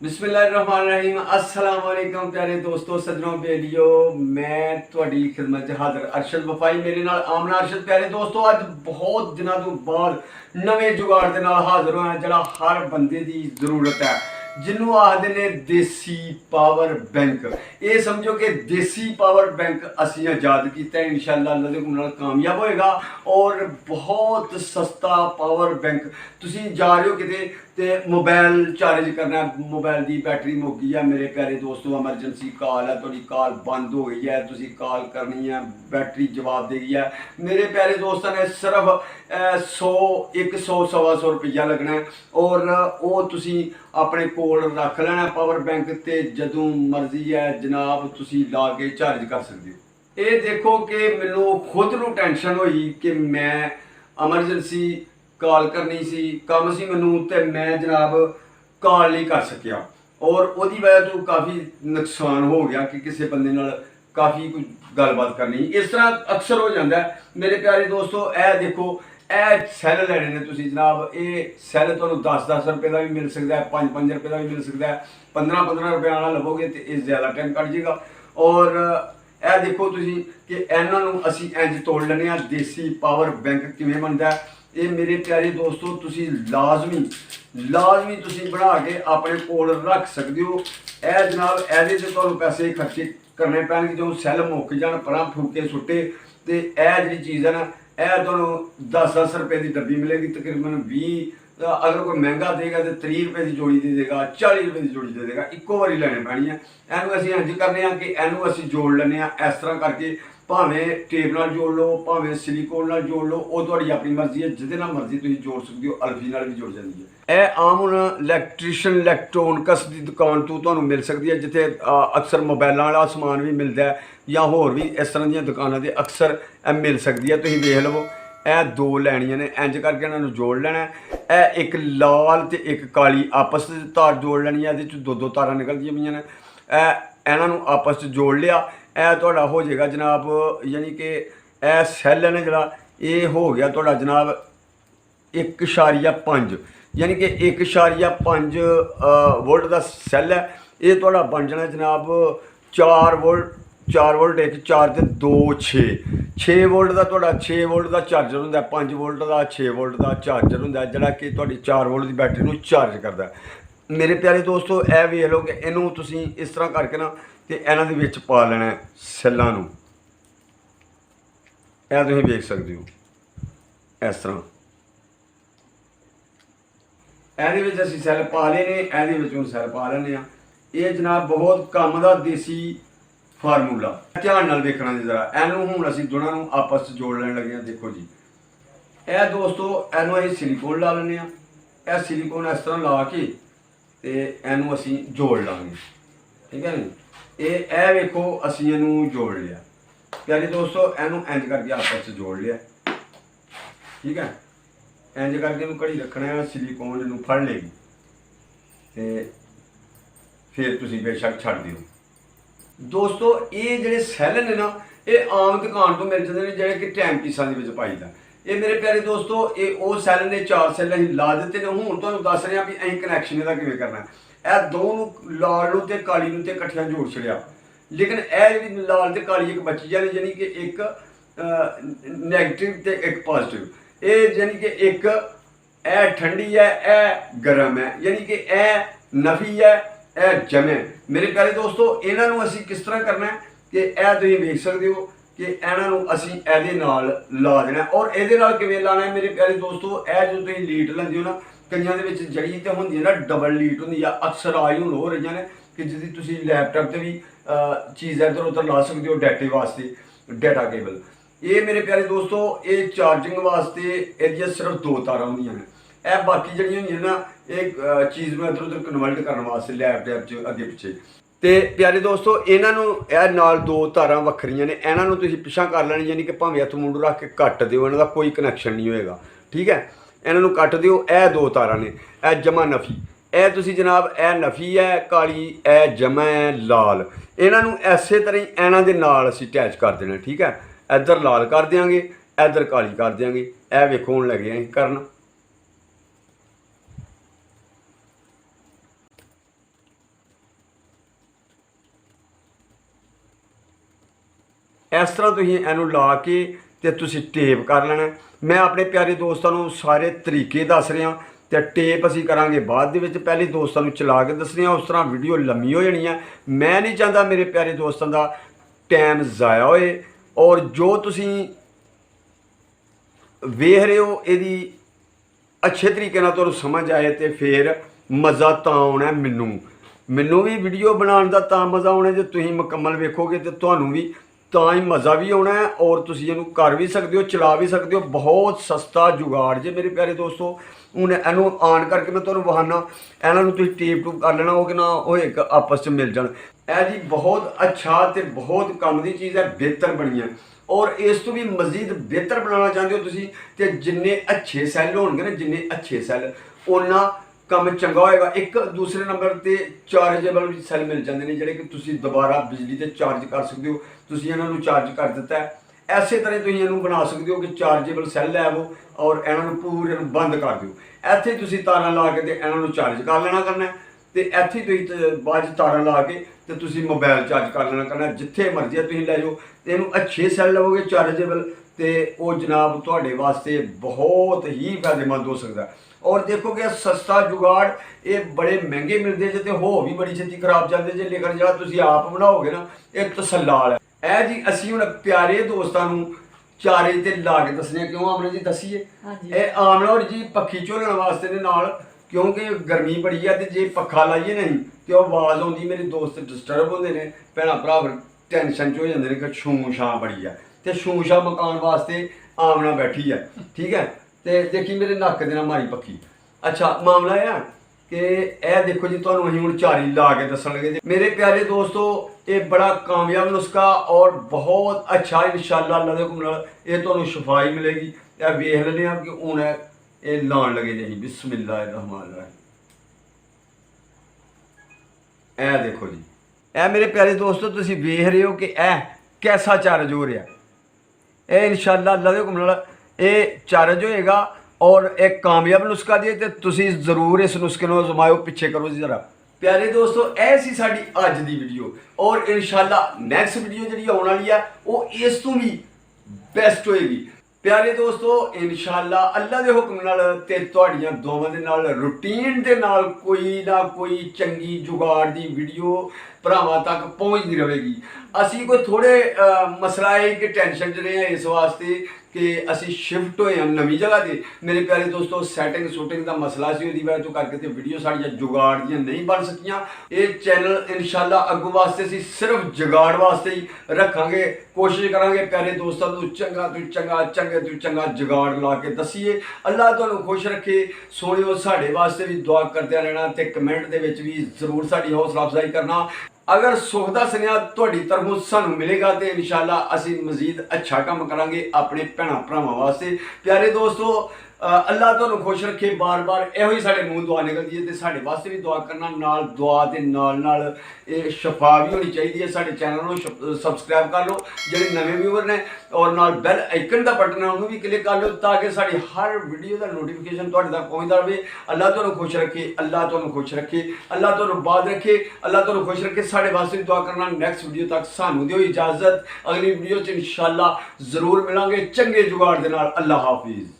बिस्मिल्लाहिर्रहमानिर्रहीम अस्सलाम वालेकुम प्यारे दोस्तों सज्जनों बेलियो मैं ਤੁਹਾਡੀ ਖidmat 'ਚ ਹਾਜ਼ਰ ਅਰਸ਼ਦ ਵਫਾਈ ਮੇਰੇ ਨਾਲ ਆਮਨਾ ਅਰਸ਼ਦ ਪਿਆਰੇ ਦੋਸਤੋ ਅੱਜ ਬਹੁਤ ਦਿਨਾਂ ਤੋਂ ਬਾਅਦ ਨਵੇਂ ਜੁਗਾੜ ਦੇ ਨਾਲ ਹਾਜ਼ਰ ਹੋਇਆ ਜਿਹੜਾ ਹਰ ਬੰਦੇ ਦੀ ਜ਼ਰੂਰਤ ਹੈ ਜਿਹਨੂੰ ਆਖਦੇ ਨੇ ਦੇਸੀ ਪਾਵਰ ਬੈਂਕ। ਇਹ ਸਮਝੋ ਕਿ ਦੇਸੀ ਪਾਵਰ ਬੈਂਕ ਅਸੀਂ ਆਜ਼ਾਦ ਕੀਤਾ ਹੈ इंशाअल्लाह अल्लाह ਦੇ ਨਾਲ ਕਾਮਯਾਬ ਹੋਏਗਾ और बहुत सस्ता पावर बैंक। ਤੁਸੀਂ ਜਾ ਰਹੇ ਹੋ ਕਿਤੇ ਤੇ ਮੋਬਾਈਲ ਚਾਰਜ ਕਰਨਾ, ਮੋਬਾਈਲ ਦੀ बैटरी ਮੁੱਕ गई है मेरे प्यारे दोस्तों, एमरजेंसी कॉल है, थोड़ी कॉल बंद हो गई है, तुसी कॉल करनी है, बैटरी जवाब दे गई है मेरे प्यारे दोस्तों ने सिर्फ 100 सवा 100 रुपया लगना है और वो तुसी अपने कोल रख लेना पावर बैंक ते जदों मर्जी है जनाब तुसी ला के चार्ज कर सकते हो। ये देखो कि मैनू खुद नू टेंशन हुई कि मैं एमरजेंसी कॉल करनी सी, काम सी मैनू ते मैं जनाब कॉल नहीं कर सकिया और उसकी वजह तो काफ़ी नुकसान हो गया कि किसी बंदे नाल काफ़ी कुछ गलबात करनी। इस तरह अक्सर हो जाता है मेरे प्यारे दोस्तों। ए देखो ए सैल लैने ने तुसी जनाब, ये सैल तुहानू 10 रुपए का भी मिल सकता है, 5 रुपए का भी मिल सकता है, 15 रुपए वाला लवोगे तो ये ज़्यादा टाइम कट जाएगा। और ए देखो तुसी कि इन्हों असी इंज तोड़ लेने आ। देसी पावर बैंक किवें बनता है ये मेरे प्यारे दोस्तों तुसी लाजमी तुसी बना के अपने कोल रख सकते हो। ए जनाब एहदे ते तुहानू पैसे खर्चे करने पैणगे जो सैल मुक जान परां फूके सुट्टे ते ए जिहड़ी चीज़ है ना ए तुहानू 10 रुपए की डब्बी मिलेगी तकरीबन 20। अगर कोई महंगा देगा तो 30 रुपए की जोड़ी दे देगा, 40 रुपए की जोड़ी दे देगा, इक्को बारी लैने पैनी है। इनू असीं इंज करने कि इनू असीं जोड़ लेने इस तरह करके, भावें टेप नाल जोड़ लो भावें सिलिकॉन नाल जोड़ लो, वो तुहाडी अपनी मर्जी है, जिहदे नाल मर्जी तुसीं जोड़ सकते हो। अल्फी नाल भी जोड़ जाती है। यह आम हुण इलैक्ट्रीशियन इलैक्ट्रॉनिक्स की दुकान तो तुहानू मिल सकती है जिथे अक्सर मोबाइलों वाला समान भी मिलता है या होर भी इस तरह दी दुकानों से अक्सर मिल सकती है। तुसीं देख लवो ਇਹ दो लैनियां ने, इंज करके इन्हों जोड़ लेना है। एक लाल तो एक काली आपस तार जोड़ लेनी है, ये दो तारा निकलदियां पईयां ने, इन्हों आपस जोड़ लिया। यह तुहाडा हो जाएगा जनाब, यानी कि यह सैल है ना जरा ये हो गया तुहाडा जनाब 1.5, यानी कि 1.5 वोल्ट का सैल है। ये तुहाडा बन जाना जनाब 4 वोल्ट 1 4 ते 2 6 वोल्ट का तुहाडा 6 वोल्ट का चार्जर होंदा, 5 वोल्ट का 6 वोल्ट का चार्जर होंदा जिहड़ा कि तुहाडी 4 वोल्ट की बैटरी नूं चार्ज करदा है। मेरे प्यारे दोस्तों यह वेख लो कि इनू तुसीं इस तरह करके ना ते इन्हां दे विच पा लेना है सैल्लां नूं। यह तुसीं वेख सकदे हो इस तरह ਇਹਦੇ ਵਿੱਚ ਅਸੀਂ ਸੈੱਲ ਪਾ ਲਏ ਨੇ, ਇਹਦੇ ਵਿੱਚ ਹੁਣ ਸੈੱਲ ਪਾ ਲੈਣੇ ਆ। ਇਹ ਜਨਾਬ ਬਹੁਤ ਕੰਮ ਦਾ ਦੇਸੀ फार्मूला ध्यान नाल देखना जी जरा। इनू हूँ असीं दोनों नूं आपस च जोड़ लैन लगे। देखो जी ए दोस्तों इनू असीं सिलिकॉन ला लैने आ। यह सिलिकॉन इस तरह ला के ते इनू असीं जोड़ लांगे, ठीक है नी। ए वेखो असीं इनू जोड़ लिया प्यारे दोस्तों, इनू इंज करके आपस च जोड़ लिया, ठीक है। इंज करके इनू घड़ी रखना है, सिलिकॉन इनू फड़ लेगी ते फिर तुसीं बेशक छड्ड दिओ। दोस्तों ये ਜਿਹੜੇ सैल ने ना ये आम दुकान तो मिल जाते हैं ਜਿਹੜੇ कि टाइम पीसा के पाईदा। ये मेरे प्यारे दोस्तों ये वो सैल ने 4 सैल अं ला दिते ने। हूँ तुहानूं दस रहे भी अं कनैक्शन इसका किवें करना है। यह दो लाल नूं ते काली नूं ते इकट्ठियां जोड़ छड़िया, लेकिन यह जी लाल ते काली एक बची जानी, यानी कि एक नैगेटिव ते एक पॉजिटिव। ये यानी कि एक ए ठंडी है ए गर्म है, यानी कि ए नफी है ए जमे। मेरे प्यारे दोस्तों इन्हों असी किस तरह करना है कि यह तुम वेख सकते हो कि इन्हों असी ए ला देना। और ये किवें लाना है मेरे प्यारे दोस्तों, यह जो तुम लीट लेंदे हो ना, कई जड़ी तो होंगी ना डबल लीट होंगी, अक्सर आई हूँ हो रही ने कि जिसकी तुम लैपटॉप से भी चीज़ इधर उधर ला सकते हो डाटे वास्ते, डाटा केबल। ये मेरे प्यारे दोस्तों ये चार्जिंग वास्ते ये सिर्फ 2 तारा होंदियां ने। यह बाकी जड़ियां होंदियां ना एक चीज़ में इधर उधर कन्वर्ट करने वास्ते लैपटॉप च अगे पिछे। तो प्यारे दोस्तों इन्हों यह नाल 2 तारा वक्रियां ने, इन्हों तुसीं पिछा कर लेनी, यानी कि भावें हत्थ मुंड रख के कट दिओ, इन्हां दा कोई कनैक्शन नहीं होएगा, ठीक है। इन्हों कट दिओ। यह 2 तारा ने, यह जमा नफी, यह तुसीं जनाब यह नफी है काली, यह जमा है लाल। इन्हों इस तरह ही इन्हां दे नाल असीं अटैच कर देना, ठीक है। इधर लाल कर देंगे, इधर काली कर देंगे। यह वेखो हुण लगे असीं करन। इस तरह तुसीं इहनूं ला के ते तुसीं टेप कर लेना। मैं अपने प्यारे दोस्तों नूं सारे तरीके दस रहा तो टेप असीं करांगे बाद दे विच, पहले दोस्तों नूं चला के दसने, उस तरह वीडियो लम्मी हो जानी है। मैं नहीं चाहता मेरे प्यारे दोस्तों का टाइम ज़ाया होए, और जो तुसीं वेख रहे हो यदि अच्छे तरीके नाल तुहानूं समझ आए तो फिर मज़ा तां आउणा है। मैनू भी वीडियो बनाने का तां मज़ा आउणा जे तुसीं मुकम्मल वेखोगे तो तुहानूं भी तां ही मज़ा भी आउणा है, और तुसीं इहनूं कर भी सकदे हो, चला भी सकदे हो। बहुत सस्ता जुगाड़ जे मेरे प्यारे दोस्तों। हुण इहनूं ऑन करके मैं तुहानूं वहाना, इहनां नूं तुसीं टेप टूप कर लेना, कि ना वो एक आपस च मिल जाण। यह जी बहुत अच्छा तो बहुत काम की चीज़ है, बेहतर बनी है। और इस तो भी मजीद बेहतर बनाना चाहते हो तुसीं ते जिन्ने अच्छे सैल होणगे ना, जिन्ने अच्छे सैल उन्ना काम चंगा होएगा। एक दूसरे नंबर ते चार्जेबल भी सैल मिल जाते हैं, जिहड़े कि तुसीं दोबारा बिजली ते चार्ज कर सकते हो। तुसीं इन्हां नूं चार्ज कर दिता है, ऐसे तरह तुसीं इहनूं बना सकते हो कि चार्जेबल सैल लै वो और इन्हां नूं पूरे नूं बंद कर दिओ। इत्थे तुसीं तारां ला के ते इन्हां नूं चार्ज कर लेना करना है, तो इत्थे तुसीं बाद तारां ला के तो तुसीं मोबाइल चार्ज कर लेना करना। जिथे मर्जी तुसीं लै जाओ, इहनूं अच्छे सैल लवोगे चार्जेबल, तो वो जनाब तुहाडे वास्ते बहुत ही फायदेमंद हो सकता है। और देखो कि सस्ता जुगाड़ ये बड़े महंगे मिलते जे, तो हो भी बड़ी छेती खराब जाते जे, लेकिन जो तुसीं आप बनाओगे ना ये तसल्ला वाला है। ए जी असीं हुण प्यारे दोस्तां नूं चारे ते ला के दसने, क्यों आमना जी दसीए? ये आमना होर जी पक्खी झोलण वास्ते दे नाल, क्योंकि गर्मी बड़ी है, तो जे पक्खा लाइए नहीं तो आवाज़ आउंदी, मेरे दोस्त डिस्टर्ब होंदे ने, भैणां भरा टेंशन च हो जांदे ने कि छूं छां बड़ी है, तो छूं छां मकान वास्ते आमना बैठी है। ठीक है, तो देखी मेरे नक्क दे नाल मारी पक्खी। अच्छा मामला है कि यह देखो जी, तुहानूं असीं हुण चारी ला के दस्सण लगे। मेरे प्यारे दोस्तों ये बड़ा कामयाब नुस्खा और बहुत अच्छा, इंशाअल्लाह अल्लाह दे हुक्म नाल ये तुहानूं शफाई मिलेगी। यह वेख लैंदे आ कि हुण ये लाउण लगे जी। बिस्मिल्लाहिर्रहमानिर्रहीम। ए देखो जी, ए मेरे प्यारे दोस्तों तुसीं वेख रहे हो कि ए कैसा चार्ज हो रहा है। ये इंशाअल्लाह अल्लाह दे हुक्म नाल ये चार्ज होएगा, और एक कामयाब नुस्खा जी, तो तुसीं जरूर इस नुस्खे नूं आजमाओ। पिछे करो जी जरा। प्यारे दोस्तों ऐसी साड़ी अज दी वीडियो, और इंशाअल्लाह नैक्सट वीडियो जी आने वाली है वो इस तो भी बेस्ट होएगी। प्यारे दोस्तों इंशाअल्लाह अल्लाह दे हुक्म नाल ते तुहाड़ियां दुआवां दे नाल रूटीन दे नाल कोई ना कोई चंगी जुगाड़ दी वीडियो भरावां तक पहुँचती रहेगी। असी कोई थोड़े मसला है कि टेंशन च रहे हैं इस वास्ते कि असी शिफ्ट होए हैं नवी जगह ते। मेरे प्यारे दोस्तों सैटिंग सूटिंग का मसला सी, उहदी वजह तो करके ते वीडियो साड़ियां जुगाड़ दियां नहीं बन सकियां। ये चैनल इंशाअल्लाह अग्गों वास्ते असी सिर्फ जुगाड़ वास्ते ही रखांगे, कोशिश करांगे प्यारे दोस्तों को चंगा तो चंगा, चंगे तो चंगा जुगाड़ ला के दसीए। अल्लाह तुहानूं खुश रखे। सोहणिओ साडे वास्ते भी दुआ करते रहना, ते कमेंट दे विच भी जरूर साडी हौसला अफजाई करना। अगर सुख का सुनिया तुहाडी तरफों सानूं मिलेगा तो इंशाअल्लाह असी मजीद अच्छा काम करांगे अपने भैणां भरावां वास्ते। प्यारे दोस्तों अल्लाह तुहानूं खुश रखे। बार बार इहो ही साडे मूँह दुआ निकलदी है, तो साडे वास्ते भी दुआ करना। नाल दुआ दे नाल ये शफा भी होनी चाहिए है। साडे चैनल नूं सबसक्राइब कर लो जिहड़े नवे व्यूअर ने, और नाल बैल आइकन का बटन है उन्होंने भी क्लिक कर लो, ताकि साडी हर वीडियो का नोटिफिकेशन तुहाडे तक पहुँचता रहे। अल्लाह तुहानूं खुश रखे, अल्लाह तुहानूं खुश रखे, अल्लाह तुहानूं बाद रखे, अल्लाह तुहानूं खुश रखे। साडे वास्ते भी दुआ करना। नैक्सट वीडियो तक सानूं दिओ इजाजत। अगली वीडियो च इंशाअल्लाह जरूर मिलांगे चंगे जुगाड़ दे नाल। अल्लाह हाफिज़।